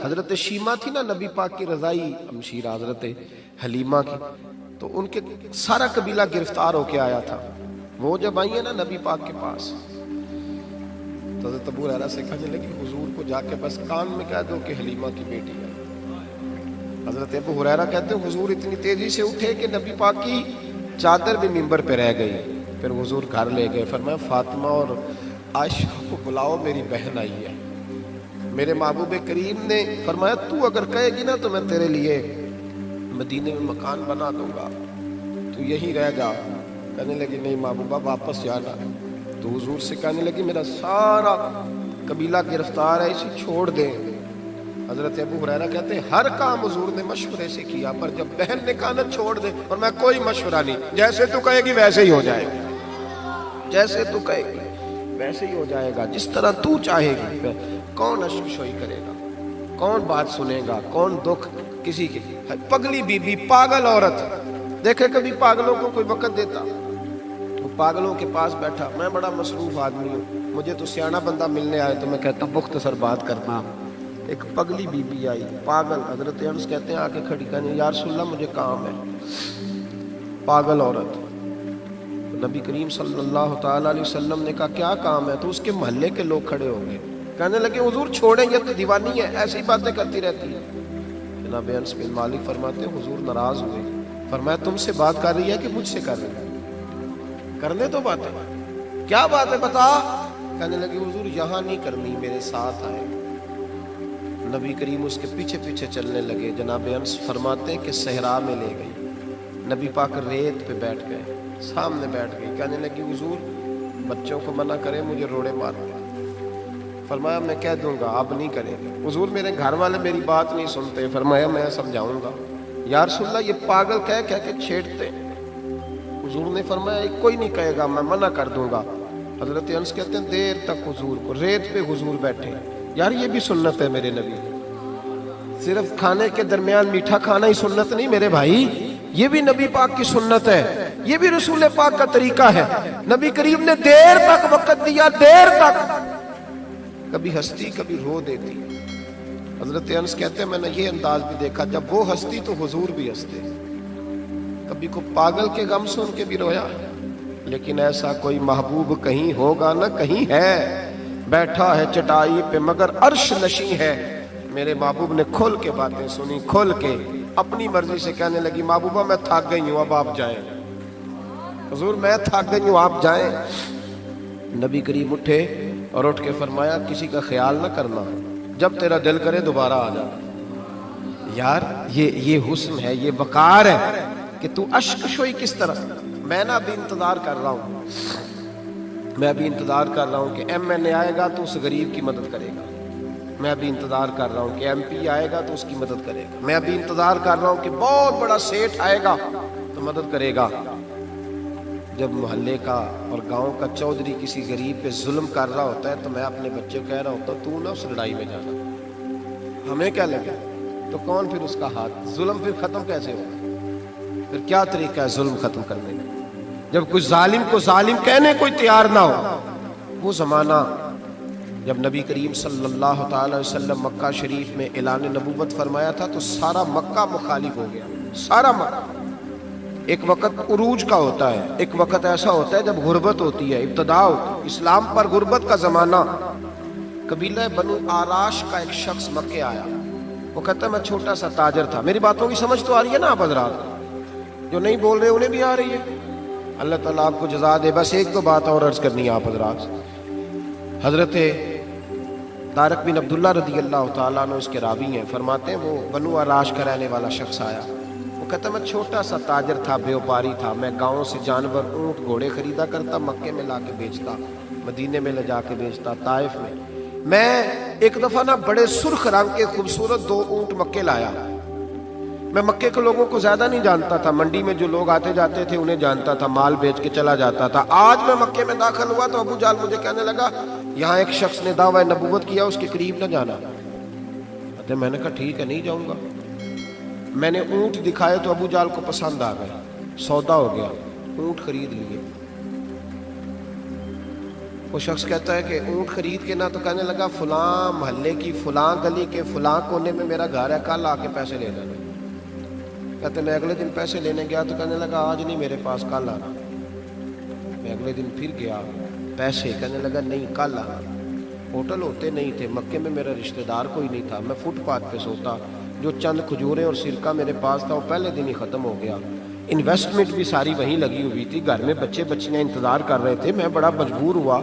حضرت شیما تھی نا نبی پاک کی رضائی ہمشیرہ حضرت حلیمہ کی، تو ان کے سارا قبیلہ گرفتار ہو کے آیا تھا. وہ جب آئی ہیں نا نبی پاک کے پاس تو حضرت ابو ہریرہ سے کہنے لگی حضور کو جا کے بس کان میں کہہ دو کہ حلیمہ کی بیٹی ہے. حضرت ابو ہریرہ کہتے ہیں حضور اتنی تیزی سے اٹھے کہ نبی پاک کی چادر بھی منبر پہ رہ گئی. پھر حضور گھر لے گئے، فرمایا فاطمہ اور عائشہ کو بلاؤ، میری بہن آئی ہے. میرے محبوب کریم نے فرمایا تو اگر کہے گی نا تو میں تیرے لیے مدینے میں مکان بنا دوں گا، تو یہی رہ جا. کہنے لگی نہیں محبوبہ واپس جانا. تو حضور سے کہنے لگی میرا سارا قبیلہ گرفتار ہے، اسے چھوڑ دیں. حضرت ابو ہریرہ کہتے ہیں ہر کام حضور نے مشورے سے کیا، پر جب بہن نے کہا نا چھوڑ دے، اور میں کوئی مشورہ نہیں، جیسے تو کہے گی ویسے ہی ہو جائے گا، جیسے تو کہے گی ویسے ہی ہو جائے گا، جس طرح تو چاہے گی. کون اشک شوئی کرے گا، کون بات سنے گا، کون دکھ کسی کے. پگلی بی بی پاگل عورت، دیکھے کبھی پاگلوں کو کوئی وقت دیتا؟ وہ پاگلوں کے پاس بیٹھا، میں بڑا مصروف آدمی ہوں، مجھے تو سیاںا بندہ ملنے آئے تو میں کہتا ہوں مختصر بات کرنا. ایک پگلی بی بی آئی پاگل، حضرت انس کہتے ہیں آ کے کھڑی کہنے یا رسول اللہ مجھے کام ہے. پاگل عورت. نبی کریم صلی اللہ تعالیٰ علیہ وسلم نے کہا کیا کام ہے؟ تو اس کے محلے کے لوگ کھڑے ہو گئے، کہنے لگے حضور چھوڑیں یہ تو دیوانی ہے، ایسی باتیں کرتی رہتی ہے. جناب انس بن مالک فرماتے ہیں حضور ناراض ہوئے، فرمایا تم سے بات کر رہی ہے کہ مجھ سے کر رہی ہے؟ کرنے تو باتیں، کیا بات ہے بتا. کہنے لگے حضور یہاں نہیں کرنی، میرے ساتھ آئے. نبی کریم اس کے پیچھے پیچھے چلنے لگے. جناب انس فرماتے ہیں کہ صحرا میں لے گئی، نبی پاک ریت پہ بیٹھ گئے، سامنے بیٹھ گئی. کہنے لگی حضور بچوں کو منع کرے مجھے روڑے مارتے. فرمایا میں کہہ دوں گا، اب نہیں کریں گے. حضور میرے گھر والے میری بات نہیں سنتے. فرمایا میں سمجھاؤں گا. یا رسول اللہ یہ پاگل کہہ کے چھیڑتے. حضور نے فرمایا کوئی نہیں کہے گا، میں منع کر دوں گا. حضرت انس کہتے ہیں دیر تک حضور کو ریت پہ حضور بیٹھے. یار یہ بھی سنت ہے میرے نبی، صرف کھانے کے درمیان میٹھا کھانا ہی سنت نہیں میرے بھائی، یہ بھی نبی پاک کی سنت ہے، یہ بھی رسول پاک کا طریقہ ہے. نبی کریم نے دیر تک وقت دیا، دیر تک، کبھی ہستی کبھی رو دیتی. حضرت انس کہتے ہیں میں نے یہ انداز بھی دیکھا، جب وہ ہستی تو حضور بھی ہستے. کبھی کو پاگل کے غم سن کے بھی رویا. لیکن ایسا کوئی محبوب کہیں ہوگا نہ کہیں ہے، بیٹھا ہے چٹائی پہ مگر عرش نشیں ہے. میرے محبوب نے کھل کے باتیں سنی، کھل کے اپنی مرضی سے. کہنے لگی محبوبہ میں تھک گئی ہوں، اب آپ جائیں. حضور میں تھک گئی ہوں، آپ جائیں. نبی کریم اٹھے اور اٹھ کے فرمایا کسی کا خیال نہ کرنا، جب تیرا دل کرے دوبارہ آ جا. یار یہ حسن ہے، یہ وقار ہے کہ تو اشک شوئی کس طرح. میں نا ابھی انتظار کر رہا ہوں، میں ابھی انتظار کر رہا ہوں کہ ایم این اے آئے گا تو اس غریب کی مدد کرے گا. میں ابھی انتظار کر رہا ہوں کہ ایم پی آئے گا تو اس کی مدد کرے گا. میں ابھی انتظار کر رہا ہوں کہ بہت بڑا سیٹھ آئے گا تو مدد کرے گا. جب محلے کا اور گاؤں کا چودھری کسی غریب پہ ظلم کر رہا ہوتا ہے تو میں اپنے بچے کو کہہ رہا ہوتا ہوں تو نہ اس لڑائی میں جانا، ہمیں کیا لگے. تو کون پھر اس کا ہاتھ، ظلم پھر ختم کیسے ہوگا؟ پھر کیا طریقہ ہے ظلم ختم کرنے کا؟ جب کوئی ظالم کو ظالم کہنے کوئی تیار نہ ہو. وہ زمانہ جب نبی کریم صلی اللہ تعالی وسلم مکہ شریف میں اعلان نبوت فرمایا تھا تو سارا مکہ مخالف ہو گیا، سارا مکہ. ایک وقت عروج کا ہوتا ہے، ایک وقت ایسا ہوتا ہے جب غربت ہوتی ہے، ابتدا ہوتی ہے. اسلام پر غربت کا زمانہ. قبیلہ بنو آراش کا ایک شخص مکے آیا، وہ کہتا ہے میں چھوٹا سا تاجر تھا. میری باتوں کی سمجھ تو آ رہی ہے نا آپ حضرات؟ جو نہیں بول رہے انہیں بھی آ رہی ہے. اللہ تعالیٰ آپ کو جزا دے. بس ایک دو بات اور عرض کرنی ہے آپ حضرات. حضرت طارق بن عبداللہ رضی اللہ تعالیٰ عنہ اس کے راوی ہیں، فرماتے ہیں وہ بنو آراش کا رہنے والا شخص آیا. وہ کہتا میں چھوٹا سا تاجر تھا، بیوپاری تھا. میں گاؤں سے جانور اونٹ گھوڑے خریدا کرتا، مکے میں لا کے بیچتا، مدینے میں لے جا کے بیچتا، طائف میں. میں ایک دفعہ نا بڑے سرخ رنگ کے خوبصورت 2 اونٹ مکے لایا. میں مکے کے لوگوں کو زیادہ نہیں جانتا تھا، منڈی میں جو لوگ آتے جاتے تھے انہیں جانتا تھا، مال بیچ کے چلا جاتا تھا. آج میں مکے میں داخل ہوا تو ابو جہل مجھے کہنے لگا یہاں ایک شخص نے دعویٰ نبوت کیا، اس کے قریب نہ جانا. میں نے کہا ٹھیک ہے نہیں جاؤں گا. میں نے اونٹ دکھائے تو ابو جہل کو پسند آ گئے، سودا ہو گیا، اونٹ خرید لیے. وہ شخص کہتا ہے کہ اونٹ خرید کے نا تو کہنے لگا فلاں محلے کی فلاں گلی کے فلاں کونے میں میرا گھر ہے، کل آ کے پیسے لے لینا۔ کہتے میں اگلے دن پیسے لینے گیا تو کہنے لگا آج نہیں میرے پاس، کل آنا۔ میں اگلے دن پھر گیا، پیسے، کہنے لگا نہیں کل آنا۔ ہوٹل ہوتے نہیں تھے، مکے میں میرا رشتہ دار کوئی نہیں تھا، میں فٹ پاتھ پہ سوتا، جو چند کھجوریں اور سرکہ میرے پاس تھا وہ پہلے دن ہی ختم ہو گیا۔ انویسٹمنٹ بھی ساری وہیں لگی ہوئی تھی، گھر میں بچے بچیاں انتظار کر رہے تھے، میں بڑا مجبور ہوا،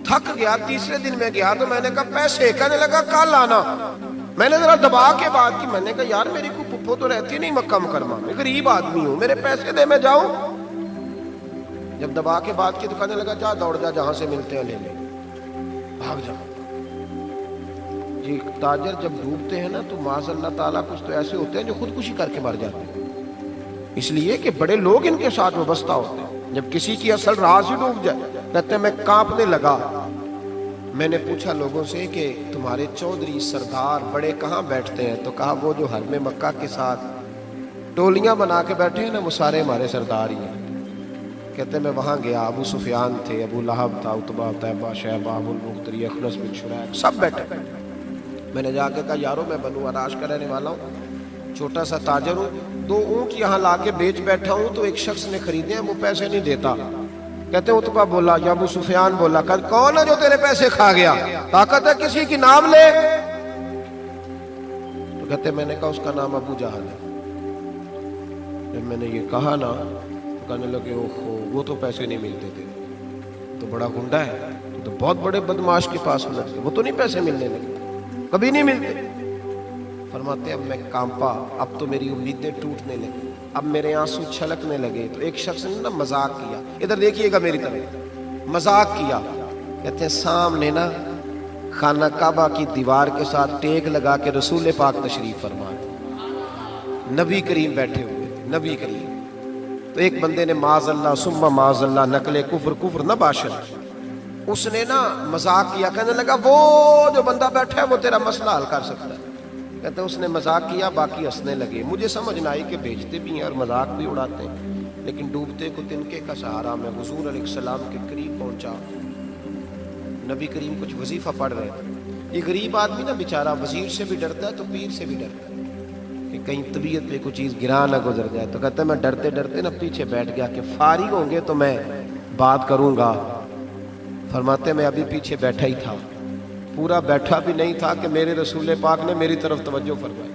تھک گیا۔ تیسرے دن میں گیا تو میں نے کہا پیسے، کہنے لگا کل آنا۔ میں نے ذرا دبا کے بات کی، میں نے کہا یار میری کوئی پھپھو تو رہتی نہیں مکہ مکرمہ میں، غریب آدمی ہوں، میرے پیسے دے میں جاؤں۔ جب دبا کے بات کی تو کہنے لگا جا دوڑ جا، جہاں سے ملتے ہیں لے لے، بھاگ جا۔ جی تاجر جب ڈوبتے ہیں نا تو معاذ اللہ تعالیٰ کچھ تو ایسے ہوتے ہیں جو خودکشی کر کے مر جاتے ہیں، اس لیے کہ بڑے لوگ ان کے ساتھ وابستہ ہوتے ہیں۔ جب کسی کی اصل راز ہی ڈوب جائے، کہتے ہیں میں کانپنے لگا۔ میں نے پوچھا لوگوں سے کہ تمہارے چودھری سردار بڑے کہاں بیٹھتے ہیں؟ تو کہا وہ جو حرم مکہ کے ساتھ ٹولیاں بنا کے بیٹھے ہیں نا، وہ سارے ہمارے سردار ہی ہیں۔ کہتے ہیں میں وہاں گیا، ابو سفیان تھے، ابو لہب تھا، عتبہ، طیبہ، شیبہ، ابو المختری، اخنس بن شریح، سب بیٹھے۔ میں نے جا کے کہا یارو میں بنو عراش کا رہنے والا ہوں، چھوٹا سا تاجر ہوں، 2 اونٹ یہاں لا کے بیچ بیٹھا ہوں تو ایک شخص نے خریدے ہیں، وہ پیسے نہیں دیتا۔ کہتے ہیں عتبہ بولا یا ابو سفیان بولا، کون ہے جو تیرے پیسے کھا گیا؟ طاقت ہے کسی کی نام لے؟ تو کہتے میں نے کہا اس کا نام ابو جہل ہے۔ جب میں نے یہ کہا نا تو کہنے لگے اوہو وہ تو پیسے نہیں ملتے تھے، تو بڑا گنڈا ہے، تو بہت بڑے بدماش کے پاس ہونا چاہیے، وہ تو نہیں پیسے ملنے لگے، کبھی نہیں ملتے۔ فرماتے اب میں کانپا، اب تو میری امیدیں ٹوٹنے لگی، اب میرے آنسو چھلکنے لگے۔ تو ایک شخص نے نا مذاق کیا، ادھر دیکھیے گا میری طرف، مذاق کیا۔ کہتے ہیں سامنے نا خانہ کعبہ کی دیوار کے ساتھ ٹیک لگا کے رسول پاک تشریف فرما، نبی کریم بیٹھے ہوئے تھے، نبی کریم۔ تو ایک بندے نے معاذ اللہ ثم معاذ اللہ نقل کفر نہ باشد، اس نے نا مذاق کیا، کہنے لگا وہ جو بندہ بیٹھا ہے وہ تیرا مسئلہ حل کر سکتا ہے۔ کہتے ہیں اس نے مذاق کیا، باقی ہنسنے لگے۔ مجھے سمجھ نہ آئی کہ بھیجتے بھی ہیں اور مذاق بھی اڑاتے ہیں، لیکن ڈوبتے کو تنکے کا سہارا میں حضور علیہ السلام کے قریب پہنچا۔ نبی کریم کچھ وظیفہ پڑھ رہے تھے۔ یہ غریب آدمی نا بیچارہ وزیر سے بھی ڈرتا ہے تو پیر سے بھی ڈرتا ہے کہ کہیں طبیعت پہ کوئی چیز گرا نہ گزر جائے۔ تو کہتا ہے میں ڈرتے ڈرتے نا پیچھے بیٹھ گیا کہ فارغ ہوں گے تو میں بات کروں گا۔ فرماتے میں ابھی پیچھے بیٹھا ہی تھا، پورا بیٹھا بھی نہیں تھا کہ میرے رسول پاک نے میری طرف توجہ فرمائی،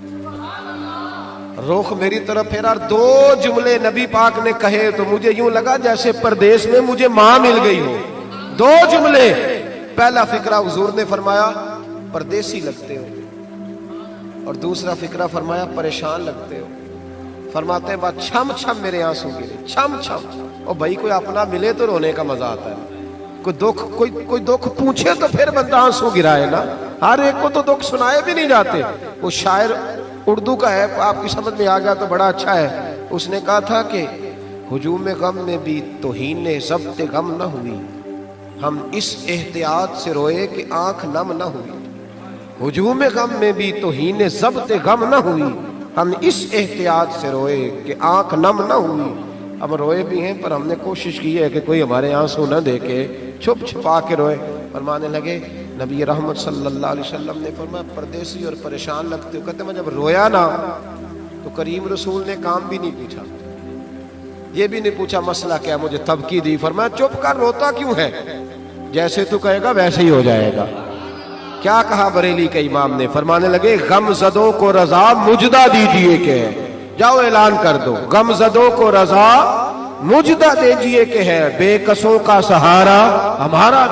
رخ میری طرف پھیرا اور 2 جملے نبی پاک نے کہے تو مجھے یوں لگا جیسے پردیس میں مجھے ماں مل گئی ہو۔ 2 جملے، پہلا فقرہ حضور نے فرمایا پردیسی لگتے ہو، اور دوسرا فقرہ فرمایا پریشان لگتے ہو۔ فرماتے ہیں بات چھم چھم میرے آنسو گرے، چھم چھم۔ اور بھائی کوئی اپنا ملے تو رونے کا مزہ آتا ہے، کوئی دکھ پوچھے تو پھر بندہ آنسو گرائے نا، ہر ایک کو تو دکھ سنائے بھی نہیں جاتے۔ وہ شاعر اردو کا ہے، آپ کی سمجھ میں آ گیا تو بڑا اچھا ہے۔ اس نے کہا تھا کہ ہجوم غم میں بھی توہین ضبط غم نہ ہوئی، ہم اس احتیاط سے روئے کہ آنکھ نم نہ ہوئی۔ ہجوم غم میں بھی توہین ضبط غم نہ ہوئی، ہم اس احتیاط سے روئے کہ آنکھ نم نہ ہوئی۔ ہم روئے بھی ہیں پر ہم نے کوشش کی ہے کہ کوئی ہمارے آنسو نہ دیکھے، چھپ چھپا کے روئے۔ فرمانے لگے نبی رحمت صلی اللہ علیہ وسلم نے فرمایا پردیسی اور پریشان لگتے ہو۔ کہتے میں جب رویا نا تو کریم رسول نے کام بھی نہیں پوچھا، یہ بھی نہیں پوچھا مسئلہ کیا، مجھے تبکی دی۔ فرمایا چپ کر، روتا کیوں ہے؟ جیسے تو کہے گا ویسے ہی ہو جائے گا۔ کیا کہا بریلی کے امام نے؟ فرمانے لگے غم زدوں کو رضا مجدہ دیجئے کہ ہے، جاؤ اعلان کر دو، غم زدوں کو رضا مجدہ دیجئے کہ ہے، بے کسوں کا سہارا ہمارا۔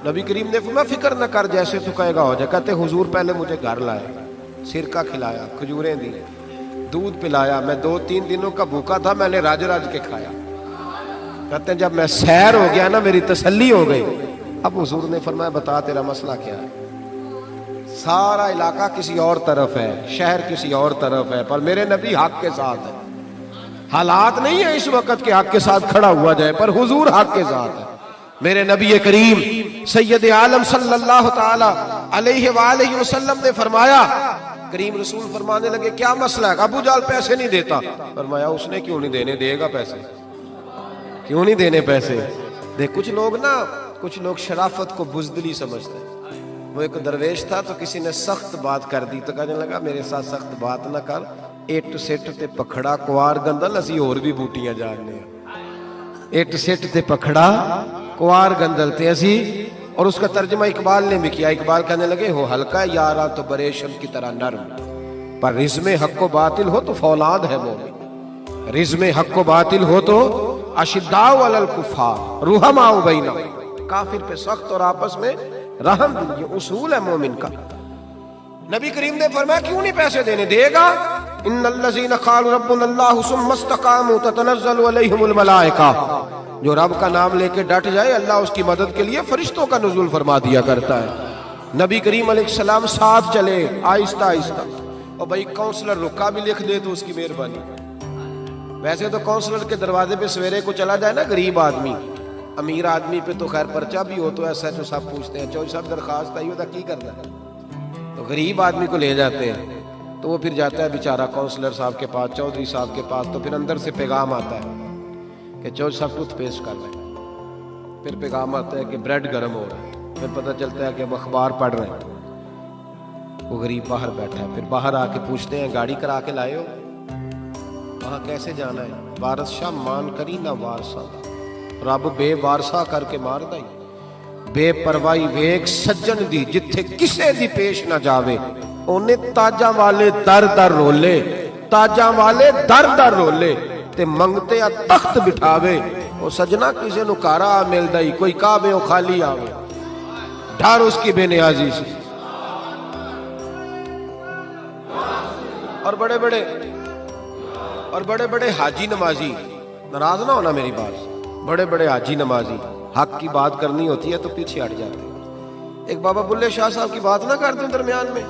نبی کریم نے فرمایا فکر نہ کر، جیسے تو کہے گا ہو جائے۔ کہتے حضور پہلے مجھے گھر لائے، سرکہ کھلایا، کھجوریں دی، دودھ پلایا، میں 2-3 دنوں کا بھوکا تھا، میں نے راج کے کھایا۔ کہتے ہیں جب میں سیر ہو گیا نا میری تسلی ہو گئی۔ اب حضور نے فرمایا بتا تیرا مسئلہ کیا ہے؟ سارا علاقہ کسی اور طرف ہے، شہر کسی اور طرف ہے، پر میرے نبی حق کے ساتھ ہے۔ حالات نہیں ہے اس وقت کہ حق کے ساتھ کھڑا ہوا جائے، پر حضور حق کے ساتھ ہے۔ میرے نبی کریم سید عالم صلی اللہ تعالی علیہ وآلہ وسلم نے فرمایا، کریم رسول فرمانے لگے کیا مسئلہ ہے؟ ابو جہل پیسے نہیں دیتا۔ فرمایا اس نے کیوں نہیں دینے، دے گا پیسے، کیوں نہیں دینے پیسے؟ دیکھ کچھ لوگ نا کچھ لوگ شرافت کو بزدلی سمجھتے ہیں. وہ ایک درویش تھا تو کسی نے سخت بات کر دی تو کہنے لگا میرے ساتھ سخت بات نہ کر, اٹ سٹ تے پکھڑا کوار گندل اسی اور بھی بوٹیاں جاننے ہیں. اٹ سٹ تے پکھڑا کوار گندل تے اسی. اور اس کا ترجمہ اقبال نے بھی کیا. اقبال کہنے لگے ہو ہلکا یارا تو بریشم کی طرح نرم, پر رزم حق و باطل ہو تو فولاد ہے مومن. رزم حق و باطل ہو تو اشداء علی الکفار رحماء بینہم, کافر پہ سخت اور آپس میں رحم. یہ اصول ہے مومن کا. نبی کریم نے فرمایا کیوں نہیں پیسے دینے, دے گا. ان الذین قالوا ربنا اللہ ثم استقاموا تتنزل علیہم الملائکہ, جو رب کا نام لے کے ڈٹ جائے اللہ اس کی مدد کے لیے فرشتوں کا نزول فرما دیا کرتا ہے. نبی کریم علیہ السلام ساتھ چلے آہستہ آہستہ. اور بھائی کونسلر رکا بھی لکھ دے تو اس کی مہربانی. ویسے تو کونسلر کے دروازے پہ سویرے کو چلا جائے نا غریب آدمی, امیر آدمی پہ تو خیر پرچہ بھی ہو تو ایسا جو صاحب پوچھتے ہیں چوہدری صاحب درخواست آئی ہوتا کی کرنا ہے, تو غریب آدمی کو لے جاتے ہیں. تو وہ پھر جاتا ہے بیچارہ کونسلر صاحب کے پاس, چوہدری صاحب کے پاس. تو پھر اندر سے پیغام آتا ہے کہ چوہدری صاحب ٹوتھ پیسٹ کر رہے ہیں. پھر پیغام آتا ہے کہ بریڈ گرم ہو رہا ہے. پھر پتہ چلتا ہے کہ اب اخبار پڑھ رہے ہیں. وہ غریب باہر بیٹھا ہے. پھر باہر آ کے پوچھتے ہیں گاڑی کرا کے لائے ہو, وہاں کیسے جانا ہے؟ وارث شاہ مان کری نہ وارثہ, رب بے وارثہ کر کے مار دائی. بے پرواہی ویک سجن دی جتھے کسے دی پیش نہ جاوے, انہیں تاجاں والے در در رولے, تاجاں والے در در رولے تے منگتے آ تخت بٹھاوے. وہ سجنا کسے نو کارا آ مل دائی, کوئی کعبے او خالی آوے, ڈھار اس کی بے نیازی سے. اور بڑے بڑے حاجی نمازی, ناراض نہ ہونا میری بات, بڑے بڑے حاجی نمازی حق کی بات کرنی ہوتی ہے تو پیچھے ہٹ جاتے ہیں. ایک بابا بلے شاہ صاحب کی بات نہ کر دوں درمیان میں.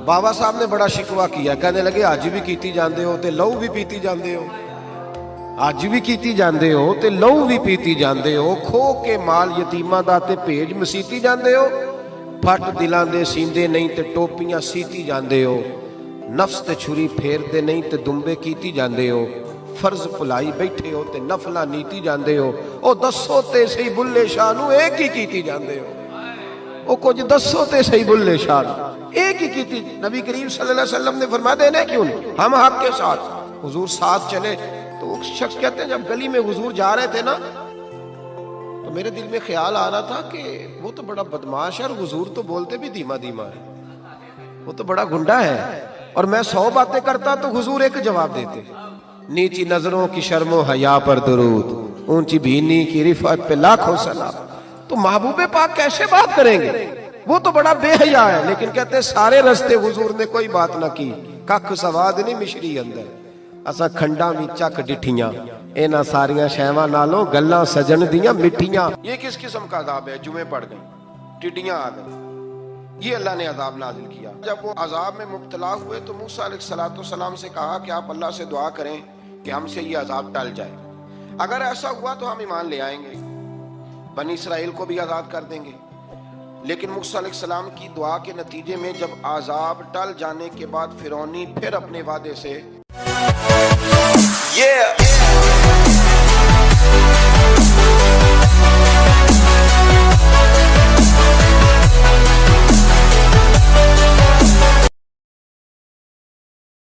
بابا صاحب نے بڑا شکوہ کیا, کہنے لگے حج بھی کیتی جاندے ہو تے لہو بھی پیتی جاندے ہو, حج بھی کیتی جاندے ہو تے لہو بھی پیتی جاندے ہو, کھو کے مال یتیماں دا تے بھیج مسیتی جاندے ہو, پھٹ دلاں دے سیندے نہیں تے ٹوپیاں سیتی جاندے ہو, نفس تے چھری پھیر دے نہیں تے دمبے کیتی جاندے ہو, فرض پلائی بیٹھے ہو تے نفلہ نیتی جاندے ہو. او دسو تے صحیح بلے شاہ نو ایک ہی کیتی جاندے ہو, او کچھ دسو تے صحیح بلے شاہ نو ایک ہی کیتی. نبی کریم صلی اللہ علیہ وسلم نے فرما دینا کیوں نہیں, ہم حق کے ساتھ. حضور ساتھ چلے تو ایک شخص کہتے ہیں جب گلی میں حضور جا رہے تھے نا تو میرے دل میں خیال آ رہا تھا کہ وہ تو بڑا بدماش ہے اور حضور تو بولتے بھی دھیما دھیما ہے, وہ تو بڑا گنڈا ہے. اور میں 100 باتیں کرتا تو حضور ایک جواب دیتے, نیچی نظروں کی شرم و حیا پر درود, اونچی بینی کی رفعت پہ لاکھوں سلام. تو محبوب پاک کیسے بات کریں گے, وہ تو بڑا بے حیا ہے. لیکن کہتے سارے رستے حضور نے کوئی بات نہ کی, ککھ سواد نہیں مشری اندر, اسا کھنڈاں وی چک ڈٹھیاں, اینا ساریاں شیواں نالوں گلاں سجن دیاں مٹھیاں. یہ کس قسم کا عذاب ہے؟ جمعے پڑ گئی, ٹڈیاں آ گئی, یہ اللہ نے عذاب نازل کیا. جب وہ عذاب میں مبتلا ہوئے تو موسیٰ علیہ السلام سے کہا کہ آپ اللہ سے دعا کریں کہ ہم سے یہ عذاب ٹل جائے. اگر ایسا ہوا تو ہم ایمان لے آئیں گے, بنی اسرائیل کو بھی آزاد کر دیں گے. لیکن موسیٰ علیہ السلام کی دعا کے نتیجے میں جب عذاب ٹل جانے کے بعد فرعونی پھر اپنے وعدے سے